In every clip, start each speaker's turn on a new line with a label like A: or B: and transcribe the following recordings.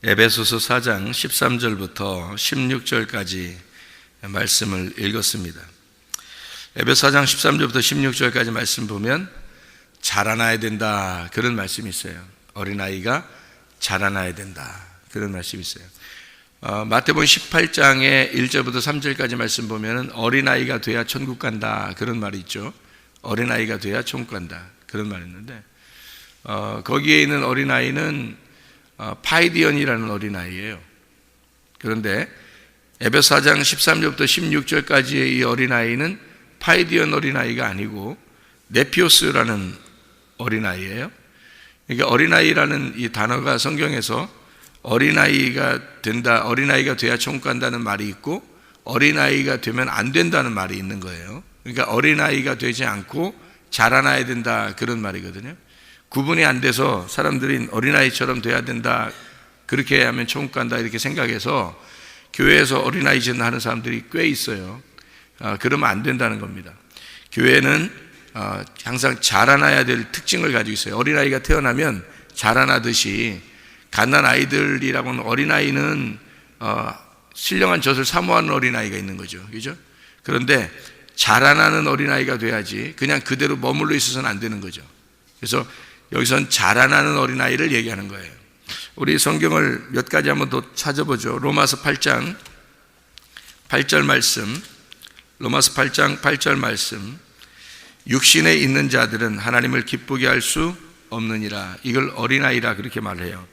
A: 에베소서 4장 13절부터 16절까지 말씀을 읽었습니다. 에베소 4장 13절부터 16절까지 말씀 보면 자라나야 된다, 그런 말씀이 있어요. 어린아이가 자라나야 된다, 그런 말씀이 있어요. 마태복음 18장의 1절부터 3절까지 말씀 보면 어린아이가 돼야 천국 간다, 그런 말이 있죠. 어린아이가 돼야 천국 간다, 그런 말이 있는데 거기에 있는 어린아이는 파이디언이라는 어린아이예요. 그런데 에베소 4장 13절부터 16절까지의 이 어린아이는 파이디언 어린아이가 아니고 네피오스라는 어린아이예요. 그러니까 어린아이라는 이 단어가 성경에서 어린아이가 된다, 어린아이가 돼야 천국 간다는 말이 있고 어린아이가 되면 안 된다는 말이 있는 거예요. 그러니까 어린아이가 되지 않고 자라나야 된다, 그런 말이거든요. 구분이 안 돼서 사람들이 어린아이처럼 돼야 된다, 그렇게 하면 천국 간다, 이렇게 생각해서 교회에서 어린아이 짓는 하는 사람들이 꽤 있어요. 그러면 안 된다는 겁니다. 교회는 항상 자라나야 될 특징을 가지고 있어요. 어린아이가 태어나면 자라나듯이 갓난아이들이라고는 어린아이는 신령한 젖을 사모하는 어린아이가 있는 거죠. 그죠? 그런데 자라나는 어린아이가 돼야지 그냥 그대로 머물러 있어서는 안 되는 거죠. 그래서 여기선 자라나는 어린아이를 얘기하는 거예요. 우리 성경을 몇 가지 한번 더 찾아보죠. 로마서 8장 8절 말씀, 로마서 8장 8절 말씀. 육신에 있는 자들은 하나님을 기쁘게 할 수 없느니라. 이걸 어린아이라 그렇게 말해요.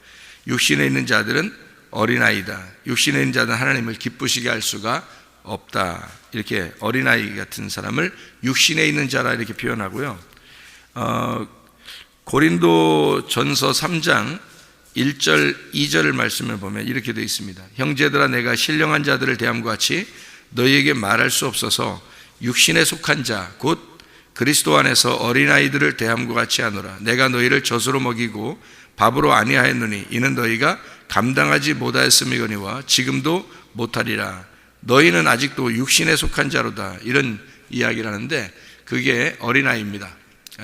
A: 육신에 있는 자들은 어린아이다. 육신에 있는 자들은 하나님을 기쁘시게 할 수가 없다. 이렇게 어린아이 같은 사람을 육신에 있는 자라 이렇게 표현하고요. 고린도 전서 3장 1절 2절을 말씀을 보면 이렇게 되어 있습니다. 형제들아, 내가 신령한 자들을 대함과 같이 너희에게 말할 수 없어서 육신에 속한 자 곧 그리스도 안에서 어린아이들을 대함과 같이 하노라. 내가 너희를 젖으로 먹이고 밥으로 아니하였느니 이는 너희가 감당하지 못하였음이거니와 지금도 못하리라. 너희는 아직도 육신에 속한 자로다, 이런 이야기를 하는데 그게 어린아이입니다.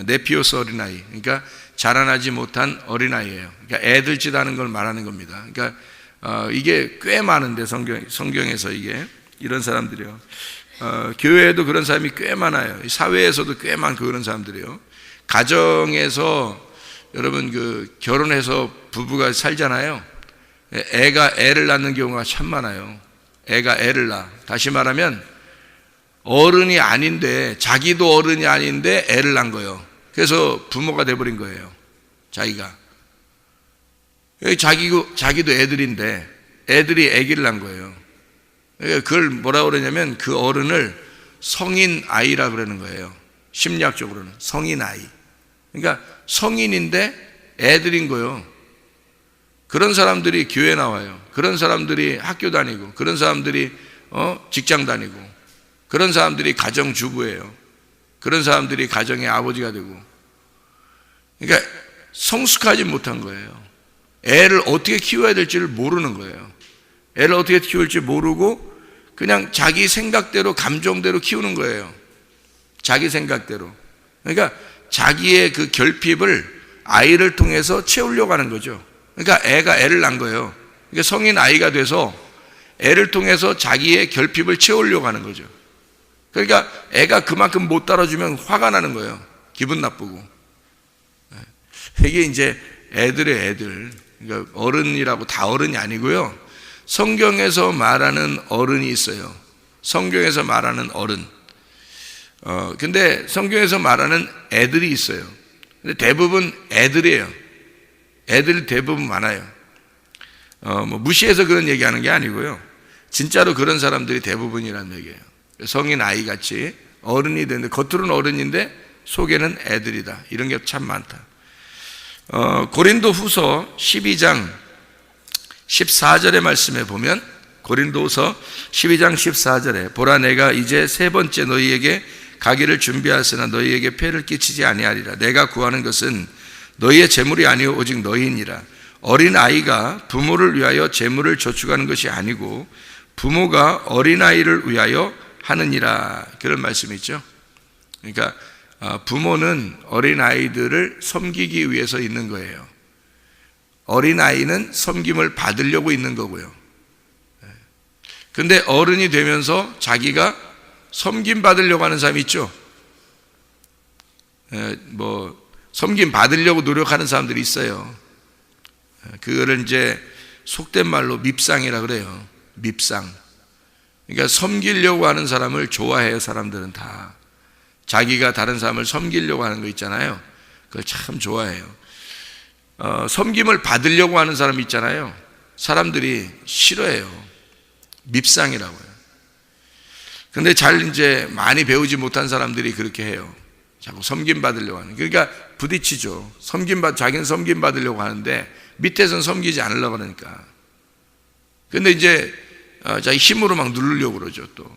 A: 네피오스 어린아이, 그러니까 자라나지 못한 어린아이예요. 그러니까 애들 짓 하는 걸 말하는 겁니다. 그러니까 이게 꽤 많은데 성경에서 이게 이런 사람들이요. 교회에도 그런 사람이 꽤 많아요. 사회에서도 꽤 많고 그런 사람들이요. 가정에서 여러분 결혼해서 부부가 살잖아요. 애가 애를 낳는 경우가 참 많아요. 애가 애를 낳아. 다시 말하면 어른이 아닌데, 자기도 어른이 아닌데 애를 낳은 거예요. 그래서 부모가 돼버린 거예요. 자기가. 자기도 애들인데 애들이 아기를 낳은 거예요. 그걸 뭐라고 그러냐면 그 어른을 성인 아이라 그러는 거예요. 심리학적으로는 성인 아이. 그러니까 성인인데 애들인 거예요. 그런 사람들이 교회 나와요. 그런 사람들이 학교 다니고, 그런 사람들이 직장 다니고, 그런 사람들이 가정주부예요. 그런 사람들이 가정의 아버지가 되고. 그러니까 성숙하지 못한 거예요. 애를 어떻게 키워야 될지를 모르는 거예요. 애를 어떻게 키울지 모르고 그냥 자기 생각대로, 감정대로 키우는 거예요. 자기 생각대로. 그러니까 자기의 그 결핍을 아이를 통해서 채우려고 하는 거죠. 그러니까 애가 애를 낳은 거예요. 그러니까 성인 아이가 돼서 애를 통해서 자기의 결핍을 채우려고 하는 거죠. 그러니까 애가 그만큼 못 따라주면 화가 나는 거예요. 기분 나쁘고. 이게 이제 애들의 애들. 그러니까 어른이라고 다 어른이 아니고요. 성경에서 말하는 어른이 있어요. 성경에서 말하는 어른. 근데 성경에서 말하는 애들이 있어요. 근데 대부분 애들이에요. 애들이 대부분 많아요. 무시해서 그런 얘기하는 게 아니고요. 진짜로 그런 사람들이 대부분이라는 얘기예요. 성인 아이 같이 어른이 되는데 겉으로는 어른인데 속에는 애들이다. 이런 게 참 많다. 고린도 후서 12장 14절의 말씀에 보면, 고린도후서 12장 14절에 보라, 내가 이제 세 번째 너희에게 가기를 준비하였으나 너희에게 폐를 끼치지 아니하리라. 내가 구하는 것은 너희의 재물이 아니오 오직 너희니라. 어린 아이가 부모를 위하여 재물을 저축하는 것이 아니고 부모가 어린 아이를 위하여 하느니라. 그런 말씀이 있죠. 그러니까 부모는 어린 아이들을 섬기기 위해서 있는 거예요. 어린아이는 섬김을 받으려고 있는 거고요. 근데 어른이 되면서 자기가 섬김 받으려고 하는 사람이 있죠. 섬김 받으려고 노력하는 사람들이 있어요. 그거를 이제 속된 말로 밉상이라 그래요. 밉상. 그러니까 섬기려고 하는 사람을 좋아해요. 사람들은 다 자기가 다른 사람을 섬기려고 하는 거 있잖아요. 그걸 참 좋아해요. 섬김을 받으려고 하는 사람 있잖아요. 사람들이 싫어해요. 밉상이라고요. 근데 이제 많이 배우지 못한 사람들이 그렇게 해요. 자꾸 섬김 받으려고 하는. 그러니까 부딪히죠. 자기는 섬김 받으려고 하는데 밑에서는 섬기지 않으려고 그러니까. 근데 이제 자기 힘으로 막 누르려고 그러죠 또.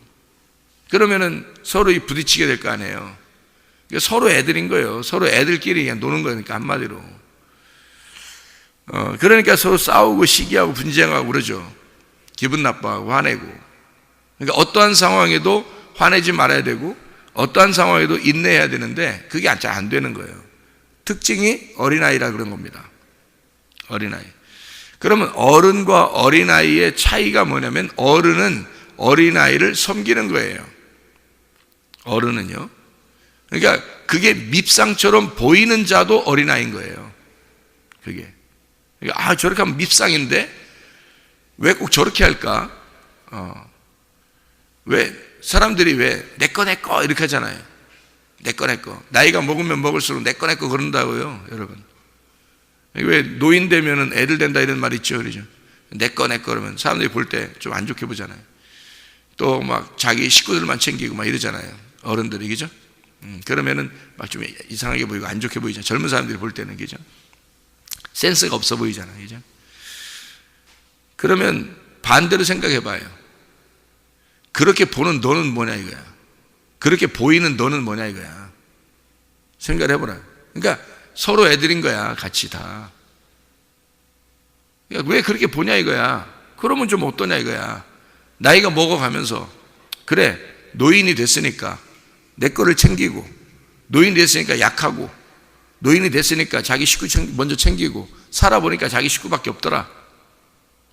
A: 그러면은 서로 부딪히게 될 거 아니에요. 서로 애들인 거예요. 서로 애들끼리 그냥 노는 거니까 한마디로. 그러니까 서로 싸우고 시기하고 분쟁하고 그러죠. 기분 나빠하고 화내고. 그러니까 어떠한 상황에도 화내지 말아야 되고 어떠한 상황에도 인내해야 되는데 그게 잘 안 되는 거예요. 특징이 어린아이라 그런 겁니다. 어린아이. 그러면 어른과 어린아이의 차이가 뭐냐면 어른은 어린아이를 섬기는 거예요. 어른은요. 그러니까 그게 밉상처럼 보이는 자도 어린아이인 거예요. 그게. 그러니까 저렇게 하면 밉상인데 왜 꼭 저렇게 할까? 왜 사람들이 왜 내 거 이렇게 하잖아요. 내 거 나이가 먹으면 먹을수록 내 거 그런다고요, 여러분. 왜 노인 되면은 애들 된다 이런 말 있죠, 그러죠? 내 거 그러면 사람들이 볼 때 좀 안 좋게 보잖아요. 또 막 자기 식구들만 챙기고 막 이러잖아요, 어른들이. 그죠? 그러면은 막 좀 이상하게 보이고 안 좋게 보이잖아요. 젊은 사람들이 볼 때는. 그죠? 센스가 없어 보이잖아요. 그죠? 그러면 반대로 생각해 봐요. 그렇게 보는 너는 뭐냐 이거야. 그렇게 보이는 너는 뭐냐 이거야. 생각을 해보라. 그러니까 서로 애들인 거야, 같이 다. 그러니까 왜 그렇게 보냐 이거야. 그러면 좀 어떠냐 이거야. 나이가 먹어가면서 그래, 노인이 됐으니까 내 거를 챙기고, 노인이 됐으니까 약하고, 노인이 됐으니까 자기 식구 먼저 챙기고, 살아보니까 자기 식구밖에 없더라.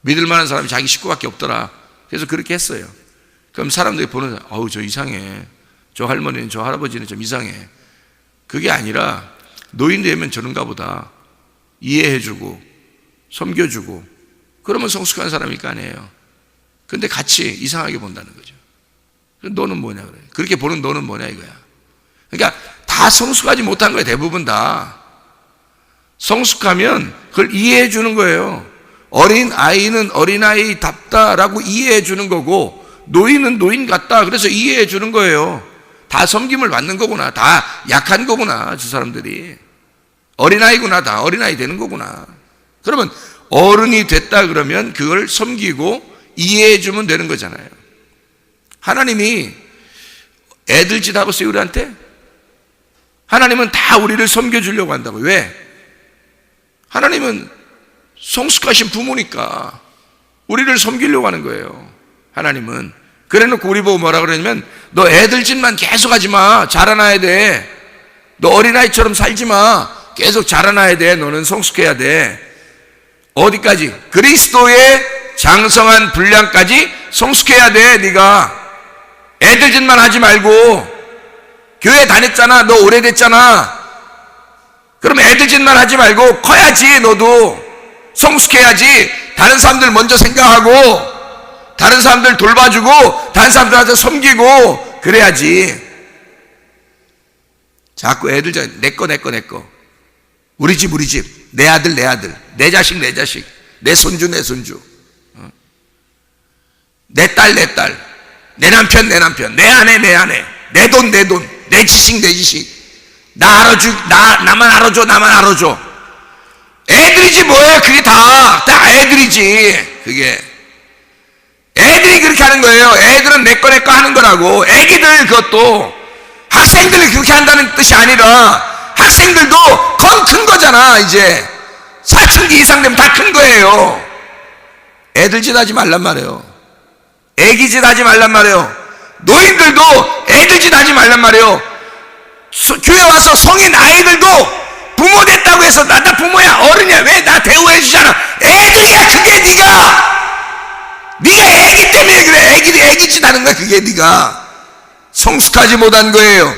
A: 믿을 만한 사람이 자기 식구밖에 없더라. 그래서 그렇게 했어요. 그럼 사람들이 보는 사람, 저 이상해. 저 할머니는, 저 할아버지는 좀 이상해. 그게 아니라 노인 되면 저런가 보다. 이해해주고 섬겨주고 그러면 성숙한 사람일 거 아니에요. 근데 같이 이상하게 본다는 거죠. 너는 뭐냐 그래. 그렇게 보는 너는 뭐냐 이거야. 그러니까 다 성숙하지 못한 거예요. 대부분 다. 성숙하면 그걸 이해해 주는 거예요. 어린 아이는 어린아이답다라고 이해해 주는 거고 노인은 노인 같다 그래서 이해해 주는 거예요. 다 섬김을 받는 거구나. 다 약한 거구나. 저 사람들이 어린아이구나. 다 어린아이 되는 거구나. 그러면 어른이 됐다 그러면 그걸 섬기고 이해해 주면 되는 거잖아요. 하나님이 애들 짓 하고 있어요, 우리한테? 하나님은 다 우리를 섬겨주려고 한다고. 왜? 하나님은 성숙하신 부모니까 우리를 섬기려고 하는 거예요. 하나님은. 그래 놓고 우리 보고 뭐라 그러냐면 너 애들 짓만 계속 하지 마. 자라나야 돼. 너 어린아이처럼 살지 마. 계속 자라나야 돼. 너는 성숙해야 돼. 어디까지? 그리스도의 장성한 분량까지 성숙해야 돼. 네가 애들 짓만 하지 말고. 교회 다녔잖아. 너 오래됐잖아. 그럼 애들 짓만 하지 말고 커야지. 너도 성숙해야지. 다른 사람들 먼저 생각하고 다른 사람들 돌봐주고 다른 사람들한테 섬기고 그래야지. 자꾸 애들 내 거 우리 집 내 아들 내 자식 내 손주 내 딸 내 남편 내 아내 내 돈 내 지식 나만 알아줘. 애들이지 뭐예요. 그게 다 애들이지. 그게 애들이 그렇게 하는 거예요. 애들은 내 거 하는 거라고. 애기들 그것도 학생들이 그렇게 한다는 뜻이 아니라 학생들도 그건 큰 거잖아. 이제 사춘기 이상 되면 다 큰 거예요. 애들 짓 하지 말란 말이에요. 애기 짓 하지 말란 말이에요. 노인들도 애들 짓 하지 말란 말이에요. 교회 와서 성인 아이들도 부모 됐다고 해서 나 부모야, 어른이야, 왜 나 대우해 주잖아. 애들이야. 그게 네가 애기 때문에 그래. 애기짓 하는 거야. 그게 네가 성숙하지 못한 거예요.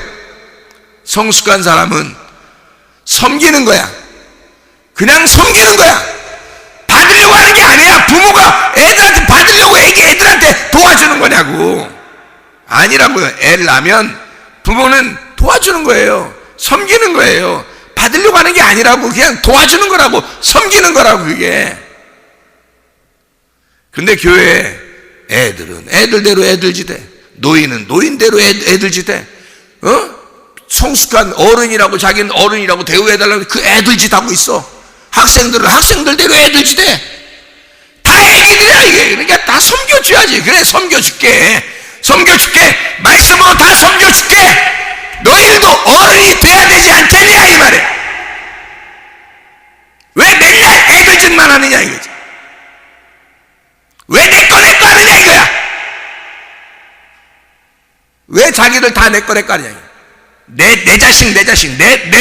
A: 성숙한 사람은 섬기는 거야. 그냥 섬기는 거야. 받으려고 하는 게 아니야. 부모가 애들한테 받으려고 애들한테 도와주는 거냐고. 아니라고요. 애를 낳으면 부모는 도와주는 거예요. 섬기는 거예요. 받으려고 하는 게 아니라고. 그냥 도와주는 거라고. 섬기는 거라고. 그게. 근데 교회에 애들은 애들대로 애들지대, 노인은 노인대로 애들지대, 성숙한 어른이라고 자기는 어른이라고 대우해달라고 그 애들짓 하고 있어. 학생들은 학생들대로 애들지대. 다 애기들이야 이게. 그러니까 다 섬겨줘야지. 그래, 섬겨줄게. 말씀으로 다 섬겨줄게. 너희들도 어른이 돼야 되지 않겠냐 이 말이야. 왜 맨날 애들짓만 하느냐 이거지. 왜 내 거 하느냐 이거야. 왜 자기들 다 내 거 하느냐. 내 자식, 내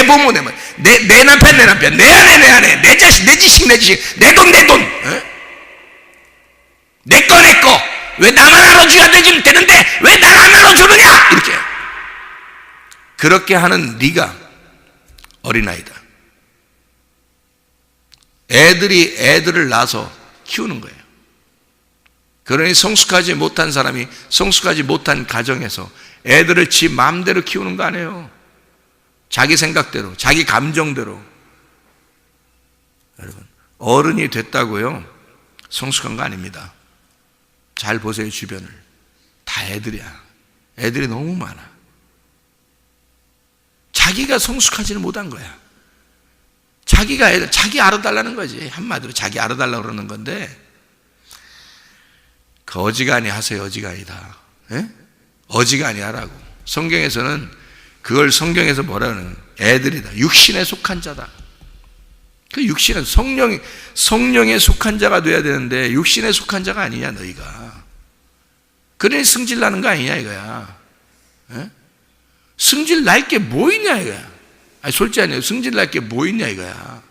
A: 부모, 내 남편, 내 아내, 내 자식, 내 지식, 내 돈, 내 거. 왜 나만 알아줘야 되는데 왜 날 안 알아주느냐. 이렇게. 그렇게 하는 네가 어린아이다. 애들이 애들을 낳아서 키우는 거예요. 그러니 성숙하지 못한 사람이 성숙하지 못한 가정에서 애들을 지 마음대로 키우는 거 아니에요. 자기 생각대로, 자기 감정대로. 여러분, 어른이 됐다고요 성숙한 거 아닙니다. 잘 보세요. 주변을. 다 애들이야. 애들이 너무 많아. 자기가 성숙하지는 못한 거야. 자기 알아달라는 거지. 한마디로 자기 알아달라고 그러는 건데, 그 어지간히 하세요. 어지간히다. 어지간히 하라고. 성경에서는 그걸 성경에서 뭐라 그러는 거야? 애들이다. 육신에 속한 자다. 그 육신은 성령에 속한 자가 돼야 되는데 육신에 속한 자가 아니냐 너희가. 그러니 승질 나는 거 아니냐 이거야. 승질 날 게 뭐 있냐 이거야. 아니 솔직히 아니에요. 승질 날 게 뭐 있냐 이거야.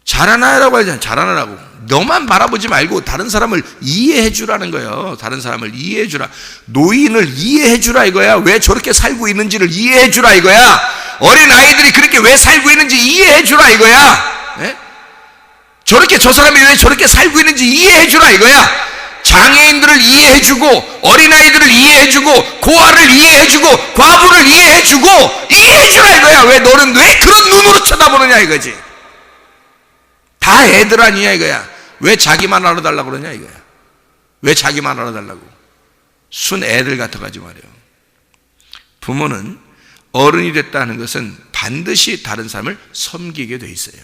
A: 잘하나라고 하잖아. 잘하나라고. 너만 바라보지 말고 다른 사람을 이해해 주라는 거예요. 다른 사람을 이해해 주라. 노인을 이해해 주라 이거야. 왜 저렇게 살고 있는지를 이해해 주라 이거야. 어린 아이들이 그렇게 왜 살고 있는지 이해해 주라 이거야. 저렇게 저 사람이 왜 저렇게 살고 있는지 이해해 주라 이거야. 장애인들을 이해해 주고, 어린아이들을 이해해 주고, 고아를 이해해 주고, 과부를 이해해 주고, 이해해 주라 이거야. 왜 너는 왜 그런 눈으로 쳐다보느냐 이거지. 다 애들 아니냐 이거야. 왜 자기만 알아달라고 그러냐 이거야. 왜 자기만 알아달라고. 순 애들 같아가지고 말이에요. 부모는 어른이 됐다는 것은 반드시 다른 사람을 섬기게 돼 있어요.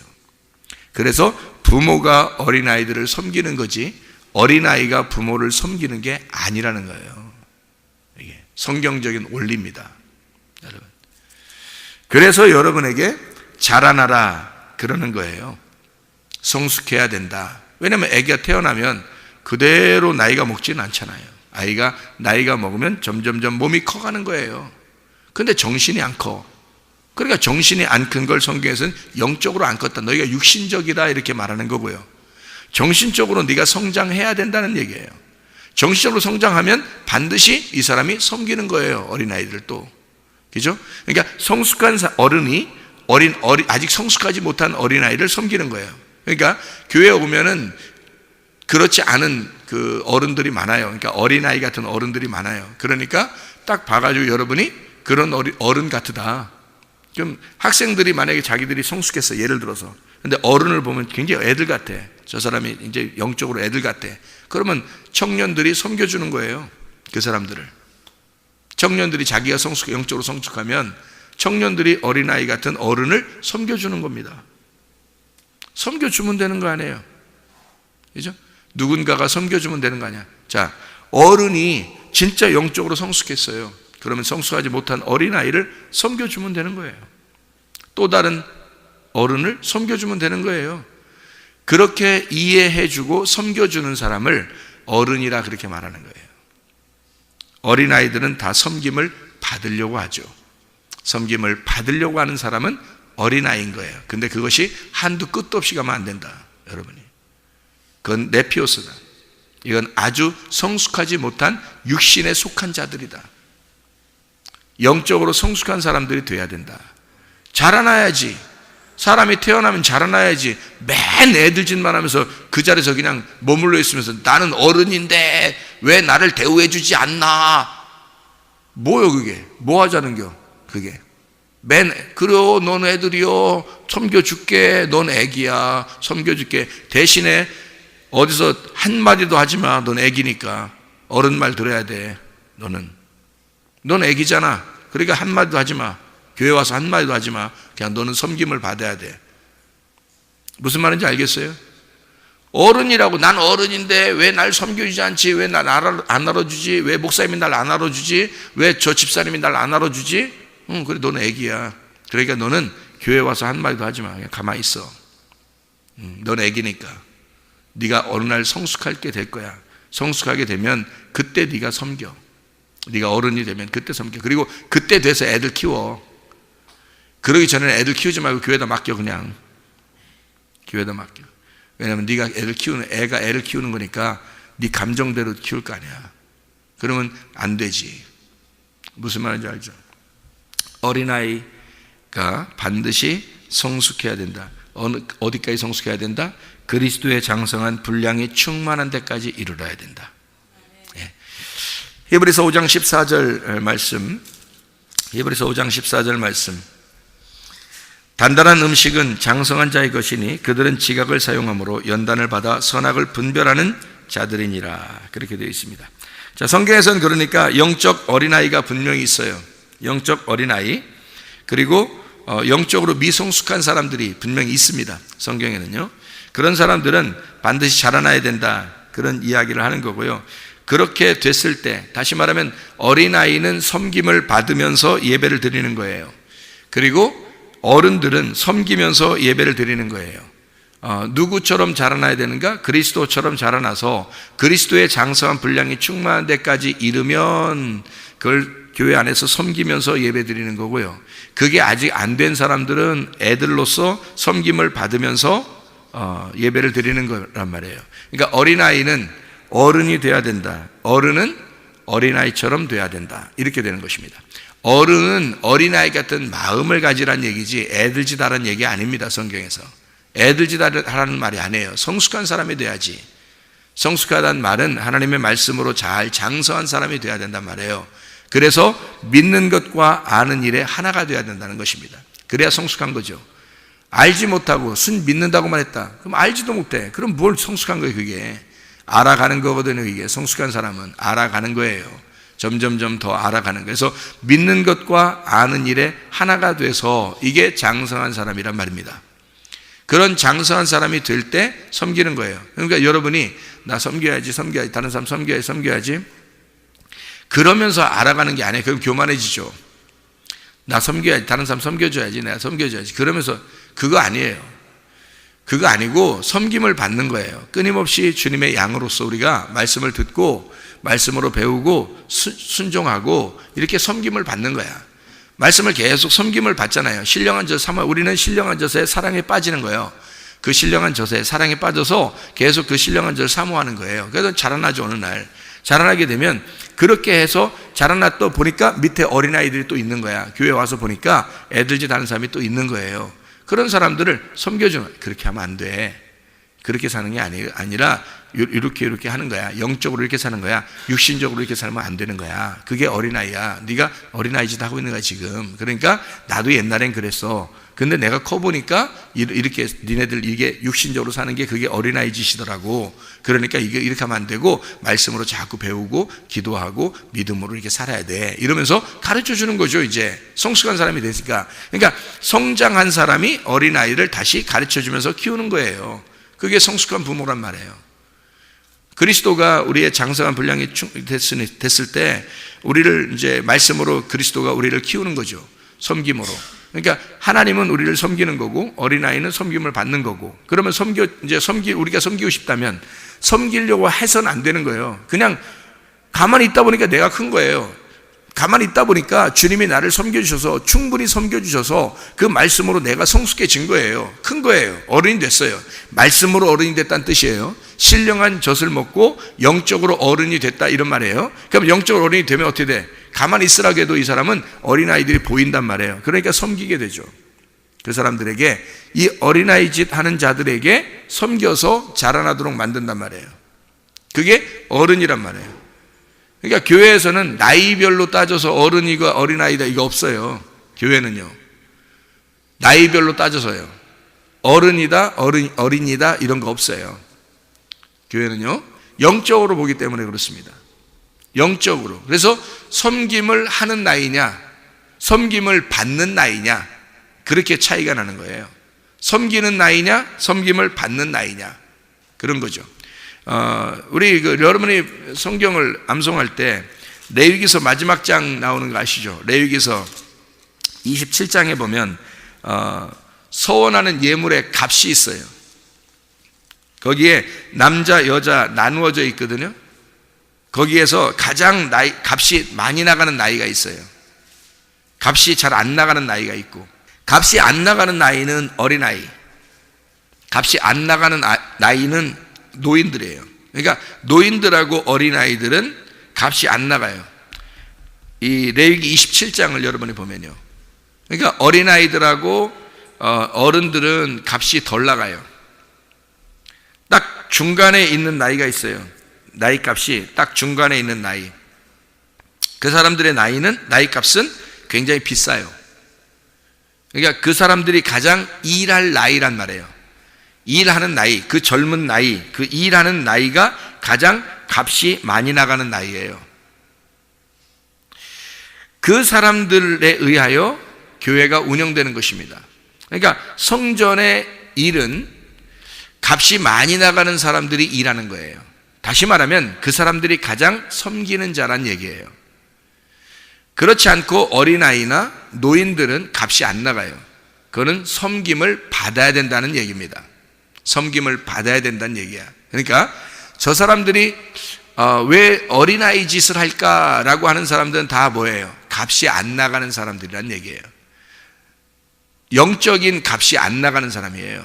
A: 그래서 부모가 어린아이들을 섬기는 거지 어린아이가 부모를 섬기는 게 아니라는 거예요. 이게 성경적인 원리입니다, 여러분. 그래서 여러분에게 자라나라 그러는 거예요. 성숙해야 된다. 왜냐하면 아기가 태어나면 그대로 나이가 먹지는 않잖아요. 아이가 나이가 먹으면 점점점 몸이 커가는 거예요. 근데 정신이 안 커. 그러니까 정신이 안 큰 걸 성경에서는 영적으로 안 컸다. 너희가 육신적이다 이렇게 말하는 거고요. 정신적으로 네가 성장해야 된다는 얘기예요. 정신적으로 성장하면 반드시 이 사람이 섬기는 거예요. 어린아이들 또. 그죠? 그러니까 성숙한 어른이 아직 성숙하지 못한 어린아이를 섬기는 거예요. 그러니까 교회에 오면은 그렇지 않은 그 어른들이 많아요. 그러니까 어린아이 같은 어른들이 많아요. 그러니까 딱 봐가지고 여러분이 그런 어른 같다. 좀 학생들이 만약에 자기들이 성숙했어. 예를 들어서. 근데 어른을 보면 굉장히 애들 같아. 저 사람이 이제 영적으로 애들 같아. 그러면 청년들이 섬겨주는 거예요. 그 사람들을. 청년들이 자기가 영적으로 성숙하면 청년들이 어린아이 같은 어른을 섬겨주는 겁니다. 섬겨주면 되는 거 아니에요. 그죠? 누군가가 섬겨주면 되는 거 아니야. 자, 어른이 진짜 영적으로 성숙했어요. 그러면 성숙하지 못한 어린아이를 섬겨주면 되는 거예요. 또 다른 어른을 섬겨주면 되는 거예요. 그렇게 이해해주고 섬겨주는 사람을 어른이라 그렇게 말하는 거예요. 어린아이들은 다 섬김을 받으려고 하죠. 섬김을 받으려고 하는 사람은 어린아이인 거예요. 근데 그것이 한두 끝도 없이 가면 안 된다, 여러분이. 그건 네피오스다. 이건 아주 성숙하지 못한 육신에 속한 자들이다. 영적으로 성숙한 사람들이 돼야 된다. 자라나야지. 사람이 태어나면 자라나야지. 맨 애들 짓만 하면서 그 자리에서 그냥 머물러 있으면서 나는 어른인데 왜 나를 대우해 주지 않나. 뭐요 그게? 뭐 하자는겨 그게? 그래요 넌 애들이요 섬겨줄게. 넌 애기야 섬겨줄게. 대신에 어디서 한마디도 하지마. 넌 애기니까 어른 말 들어야 돼. 넌 애기잖아. 그러니까 한마디도 하지마. 교회 와서 한마디도 하지마. 그냥 너는 섬김을 받아야 돼. 무슨 말인지 알겠어요? 어른이라고. 난 어른인데 왜 날 섬겨주지 않지? 왜 날 안 알아주지? 왜 목사님이 날 안 알아주지? 왜 저 집사님이 날 안 알아주지? 그래 너는 애기야. 그러니까 너는 교회 와서 한마디도 하지마. 그냥 가만히 있어. 넌 애기니까. 네가 어느 날 성숙하게 될 거야. 성숙하게 되면 그때 네가 섬겨. 네가 어른이 되면 그때 섬겨. 그리고 그때 돼서 애들 키워. 그러기 전에는 애들 키우지 말고 교회에다 맡겨. 그냥 교회에다 맡겨. 왜냐하면 네가 애가 애를 키우는 거니까 네 감정대로 키울 거 아니야. 그러면 안 되지. 무슨 말인지 알죠? 어린아이가 반드시 성숙해야 된다. 어디까지 성숙해야 된다? 그리스도의 장성한 분량이 충만한 데까지 이르러야 된다. 예. 히브리서 5장 14절 말씀. 히브리서 5장 14절 말씀. 단단한 음식은 장성한 자의 것이니 그들은 지각을 사용함으로 연단을 받아 선악을 분별하는 자들이니라. 그렇게 되어 있습니다. 자, 성경에서는 그러니까 영적 어린아이가 분명히 있어요. 영적 어린아이. 그리고 영적으로 미성숙한 사람들이 분명히 있습니다. 성경에는요. 그런 사람들은 반드시 자라나야 된다. 그런 이야기를 하는 거고요. 그렇게 됐을 때, 다시 말하면 어린아이는 섬김을 받으면서 예배를 드리는 거예요. 그리고 어른들은 섬기면서 예배를 드리는 거예요. 누구처럼 자라나야 되는가? 그리스도처럼 자라나서 그리스도의 장성한 분량이 충만한 데까지 이르면 그걸 교회 안에서 섬기면서 예배 드리는 거고요. 그게 아직 안 된 사람들은 애들로서 섬김을 받으면서 예배를 드리는 거란 말이에요. 그러니까 어린아이는 어른이 돼야 된다. 어른은 어린아이처럼 돼야 된다. 이렇게 되는 것입니다. 어른은 어린아이 같은 마음을 가지란 얘기지 애들 짓 하라는 얘기 아닙니다. 성경에서 애들 짓 하라는 말이 아니에요. 성숙한 사람이 돼야지. 성숙하다는 말은 하나님의 말씀으로 잘 장성한 사람이 돼야 된단 말이에요. 그래서 믿는 것과 아는 일에 하나가 돼야 된다는 것입니다. 그래야 성숙한 거죠. 알지 못하고 믿는다고만 했다. 그럼 알지도 못해. 그럼 뭘 성숙한 거예요? 그게 알아가는 거거든요. 이게 성숙한 사람은 알아가는 거예요. 점점점 더 알아가는 거예요. 그래서 믿는 것과 아는 일에 하나가 돼서 이게 장성한 사람이란 말입니다. 그런 장성한 사람이 될 때 섬기는 거예요. 그러니까 여러분이 나 섬겨야지 다른 사람 섬겨야지 그러면서 알아가는 게 아니에요. 그럼 교만해지죠. 나 섬겨야지, 다른 사람 섬겨줘야지, 내가 섬겨줘야지 그러면서 그거 아니에요. 그거 아니고 섬김을 받는 거예요. 끊임없이 주님의 양으로서 우리가 말씀을 듣고 말씀으로 배우고 순종하고 이렇게 섬김을 받는 거야. 말씀을 계속 섬김을 받잖아요. 신령한 젖 우리는 신령한 젖에 사랑에 빠지는 거예요. 그 신령한 젖에 사랑에 빠져서 계속 그 신령한 젖을 사모하는 거예요. 그래서 자라나죠. 어느 날 자라나게 되면 그렇게 해서 자라나 또 보니까 밑에 어린아이들이 또 있는 거야. 교회 와서 보니까 애들 짓 하는 사람이 또 있는 거예요. 그런 사람들을 섬겨주는 거야. 그렇게 하면 안 돼. 그렇게 사는 게 아니라 이렇게 하는 거야. 영적으로 이렇게 사는 거야. 육신적으로 이렇게 살면 안 되는 거야. 그게 어린아이야. 네가 어린아이 짓 하고 있는 거야 지금. 그러니까 나도 옛날엔 그랬어. 근데 내가 커 보니까 이렇게 니네들 이게 육신적으로 사는 게 그게 어린아이 짓이더라고. 그러니까 이렇게 하면 안 되고 말씀으로 자꾸 배우고 기도하고 믿음으로 이렇게 살아야 돼. 이러면서 가르쳐 주는 거죠. 이제 성숙한 사람이 됐으니까. 그러니까 성장한 사람이 어린아이를 다시 가르쳐 주면서 키우는 거예요. 그게 성숙한 부모란 말이에요. 그리스도가 우리의 장성한 분량이 됐을 때 우리를 이제 말씀으로 그리스도가 우리를 키우는 거죠. 섬김으로. 그러니까 하나님은 우리를 섬기는 거고 어린아이는 섬김을 받는 거고. 그러면 우리가 섬기고 싶다면 섬기려고 해서는 안 되는 거예요. 그냥 가만히 있다 보니까 내가 큰 거예요. 가만히 있다 보니까 주님이 나를 섬겨주셔서, 충분히 섬겨주셔서 그 말씀으로 내가 성숙해진 거예요. 큰 거예요. 어른이 됐어요. 말씀으로 어른이 됐다는 뜻이에요. 신령한 젖을 먹고 영적으로 어른이 됐다, 이런 말이에요. 그럼 영적으로 어른이 되면 어떻게 돼? 가만히 있으라고 해도 이 사람은 어린아이들이 보인단 말이에요. 그러니까 섬기게 되죠. 그 사람들에게, 이 어린아이 짓 하는 자들에게 섬겨서 자라나도록 만든단 말이에요. 그게 어른이란 말이에요. 그러니까 교회에서는 나이별로 따져서 어른이고 어린아이다 이거 없어요. 교회는요, 나이별로 따져서요, 어른이다 어린이다 이런 거 없어요. 교회는요, 영적으로 보기 때문에 그렇습니다. 영적으로. 그래서 섬김을 하는 나이냐, 섬김을 받는 나이냐, 그렇게 차이가 나는 거예요. 섬기는 나이냐, 섬김을 받는 나이냐, 그런 거죠. 우리 여러분이 성경을 암송할 때 레위기서 마지막 장 나오는 거 아시죠? 레위기서 27장에 보면 서원하는 예물의 값이 있어요. 거기에 남자 여자 나누어져 있거든요. 거기에서 가장 값이 많이 나가는 나이가 있어요. 값이 잘 안 나가는 나이가 있고, 값이 안 나가는 나이는 어린아이, 값이 안 나가는 나이는 노인들이에요. 그러니까 노인들하고 어린아이들은 값이 안 나가요. 이 레위기 27장을 여러분이 보면요, 그러니까 어린아이들하고 어른들은 값이 덜 나가요. 딱 중간에 있는 나이가 있어요. 나이 값이 딱 중간에 있는 나이, 그 사람들의 나이 값은 굉장히 비싸요. 그러니까 그 사람들이 가장 일할 나이란 말이에요. 일하는 나이, 그 젊은 나이, 그 일하는 나이가 가장 값이 많이 나가는 나이예요. 그 사람들에 의하여 교회가 운영되는 것입니다. 그러니까 성전의 일은 값이 많이 나가는 사람들이 일하는 거예요. 다시 말하면 그 사람들이 가장 섬기는 자란 얘기예요. 그렇지 않고 어린아이나 노인들은 값이 안 나가요. 그거는 섬김을 받아야 된다는 얘기입니다. 섬김을 받아야 된다는 얘기야. 그러니까 저 사람들이 왜 어린아이 짓을 할까라고 하는 사람들은 다 뭐예요? 값이 안 나가는 사람들이란 얘기예요. 영적인 값이 안 나가는 사람이에요.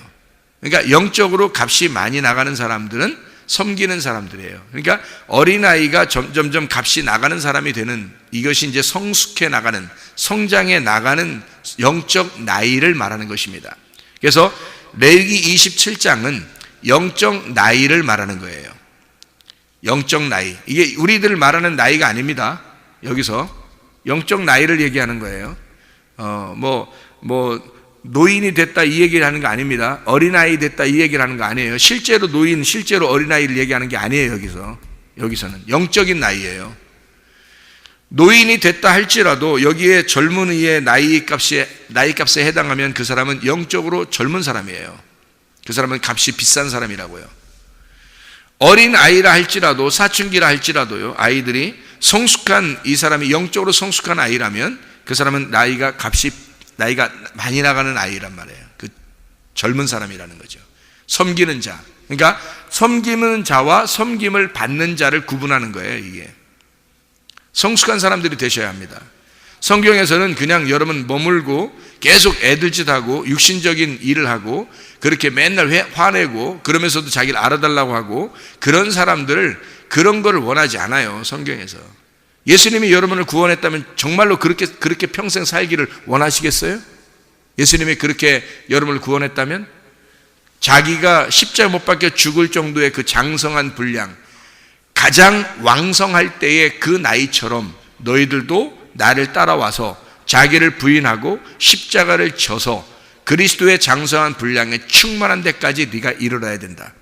A: 그러니까 영적으로 값이 많이 나가는 사람들은 섬기는 사람들이에요. 그러니까 어린아이가 점점 값이 나가는 사람이 되는, 이것이 이제 성숙해 나가는, 성장해 나가는 영적 나이를 말하는 것입니다. 그래서 레위기 27장은 영적 나이를 말하는 거예요. 영적 나이. 이게 우리들 말하는 나이가 아닙니다. 여기서 영적 나이를 얘기하는 거예요. 노인이 됐다 이 얘기를 하는 거 아닙니다. 어린아이 됐다 이 얘기를 하는 거 아니에요. 실제로 노인, 실제로 어린아이를 얘기하는 게 아니에요. 여기서는 영적인 나이예요. 노인이 됐다 할지라도 여기에 젊은이의 나이값에 해당하면 그 사람은 영적으로 젊은 사람이에요. 그 사람은 값이 비싼 사람이라고요. 어린아이라 할지라도, 사춘기라 할지라도요, 아이들이 성숙한, 이 사람이 영적으로 성숙한 아이라면 그 사람은 나이가 많이 나가는 아이란 말이에요. 그 젊은 사람이라는 거죠. 섬기는 자. 그러니까 섬기는 자와 섬김을 받는 자를 구분하는 거예요. 이게 성숙한 사람들이 되셔야 합니다. 성경에서는 그냥 여러분 머물고 계속 애들짓하고 육신적인 일을 하고 그렇게 맨날 화내고 그러면서도 자기를 알아달라고 하고 그런 사람들을, 그런 거를 원하지 않아요. 성경에서. 예수님이 여러분을 구원했다면 정말로 그렇게 평생 살기를 원하시겠어요? 예수님이 그렇게 여러분을 구원했다면 자기가 십자가 못 박혀 죽을 정도의 그 장성한 분량, 가장 왕성할 때의 그 나이처럼 너희들도 나를 따라와서 자기를 부인하고 십자가를 져서 그리스도의 장성한 분량에 충만한 데까지 네가 이르러야 된다.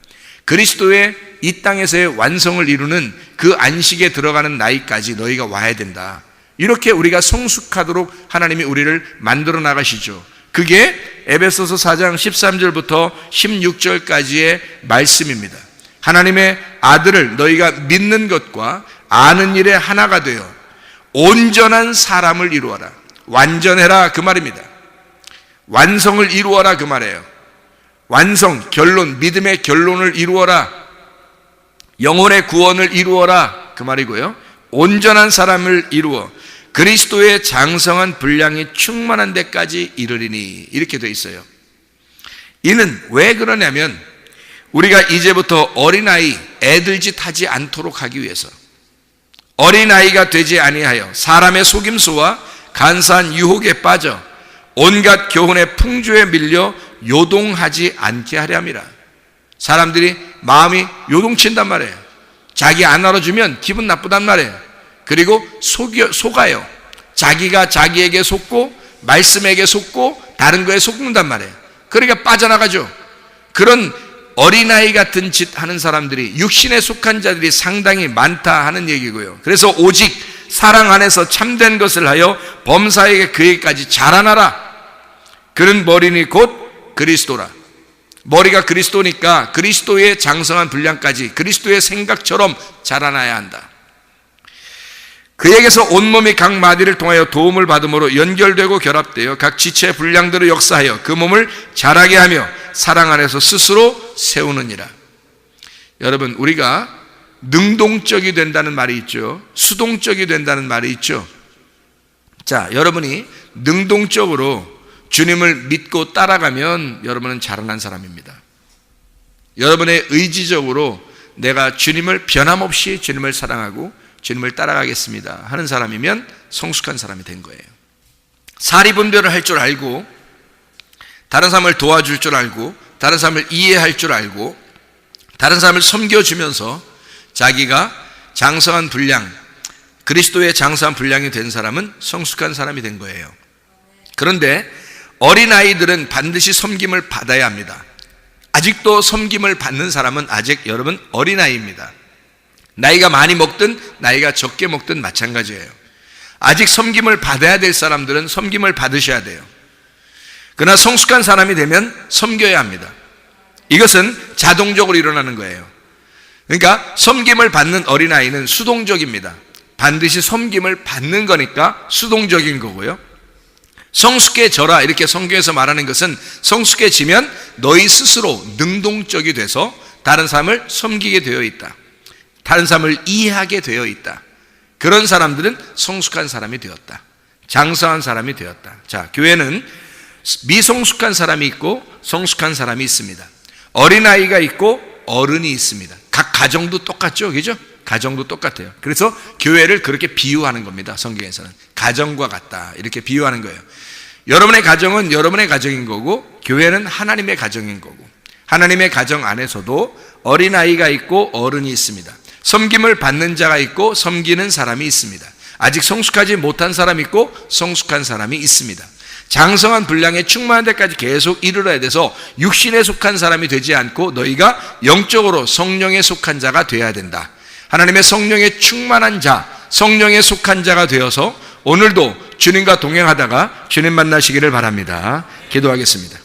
A: 그리스도의 이 땅에서의 완성을 이루는 그 안식에 들어가는 나이까지 너희가 와야 된다. 이렇게 우리가 성숙하도록 하나님이 우리를 만들어 나가시죠. 그게 에베소서 4장 13절부터 16절까지의 말씀입니다. 하나님의 아들을 너희가 믿는 것과 아는 일에 하나가 되어 온전한 사람을 이루어라. 완전해라 그 말입니다. 완성을 이루어라 그 말이에요. 완성, 결론, 믿음의 결론을 이루어라. 영혼의 구원을 이루어라 그 말이고요. 온전한 사람을 이루어 그리스도의 장성한 분량이 충만한 데까지 이르리니, 이렇게 되어 있어요. 이는 왜 그러냐면 우리가 이제부터 어린아이, 애들짓 하지 않도록 하기 위해서, 어린아이가 되지 아니하여 사람의 속임수와 간사한 유혹에 빠져 온갖 교훈의 풍조에 밀려 요동하지 않게 하려 함이라. 사람들이 마음이 요동친단 말이에요. 자기 안 알아주면 기분 나쁘단 말이에요. 그리고 속아요. 자기가 자기에게 속고 말씀에게 속고 다른 거에 속는단 말이에요. 그러니까 빠져나가죠. 그런 어린아이 같은 짓 하는 사람들이, 육신에 속한 자들이 상당히 많다 하는 얘기고요. 그래서 오직 사랑 안에서 참된 것을 하여 범사에게 그에게까지 자라나라. 그는 머리니 곧 그리스도라. 머리가 그리스도니까 그리스도의 장성한 분량까지 그리스도의 생각처럼 자라나야 한다. 그에게서 온몸이 각 마디를 통하여 도움을 받음으로 연결되고 결합되어 각 지체의 분량대로 역사하여 그 몸을 자라게 하며 사랑 안에서 스스로 세우느니라. 여러분, 우리가 능동적이 된다는 말이 있죠. 수동적이 된다는 말이 있죠. 자, 여러분이 능동적으로 주님을 믿고 따라가면 여러분은 자라난 사람입니다. 여러분의 의지적으로 내가 주님을 변함없이 주님을 사랑하고 주님을 따라가겠습니다 하는 사람이면 성숙한 사람이 된 거예요. 사리분별을 할 줄 알고, 다른 사람을 도와줄 줄 알고, 다른 사람을 이해할 줄 알고, 다른 사람을 섬겨주면서 자기가 장성한 분량, 그리스도의 장성한 분량이 된 사람은 성숙한 사람이 된 거예요. 그런데 어린아이들은 반드시 섬김을 받아야 합니다. 아직도 섬김을 받는 사람은 아직 여러분 어린아이입니다. 나이가 많이 먹든 나이가 적게 먹든 마찬가지예요. 아직 섬김을 받아야 될 사람들은 섬김을 받으셔야 돼요. 그러나 성숙한 사람이 되면 섬겨야 합니다. 이것은 자동적으로 일어나는 거예요. 그러니까 섬김을 받는 어린아이는 수동적입니다. 반드시 섬김을 받는 거니까 수동적인 거고요. 성숙해져라 이렇게 성경에서 말하는 것은 성숙해지면 너희 스스로 능동적이 돼서 다른 사람을 섬기게 되어 있다. 다른 사람을 이해하게 되어 있다. 그런 사람들은 성숙한 사람이 되었다. 장성한 사람이 되었다. 자, 교회는 미성숙한 사람이 있고 성숙한 사람이 있습니다. 어린아이가 있고 어른이 있습니다. 각 가정도 똑같죠, 그죠? 가정도 똑같아요. 그래서 교회를 그렇게 비유하는 겁니다. 성경에서는 가정과 같다 이렇게 비유하는 거예요. 여러분의 가정은 여러분의 가정인 거고, 교회는 하나님의 가정인 거고, 하나님의 가정 안에서도 어린아이가 있고 어른이 있습니다. 섬김을 받는 자가 있고 섬기는 사람이 있습니다. 아직 성숙하지 못한 사람이 있고 성숙한 사람이 있습니다. 장성한 분량에 충만한 데까지 계속 이르러야 돼서 육신에 속한 사람이 되지 않고 너희가 영적으로 성령에 속한 자가 되어야 된다. 하나님의 성령에 충만한 자, 성령에 속한 자가 되어서 오늘도 주님과 동행하다가 주님 만나시기를 바랍니다. 기도하겠습니다.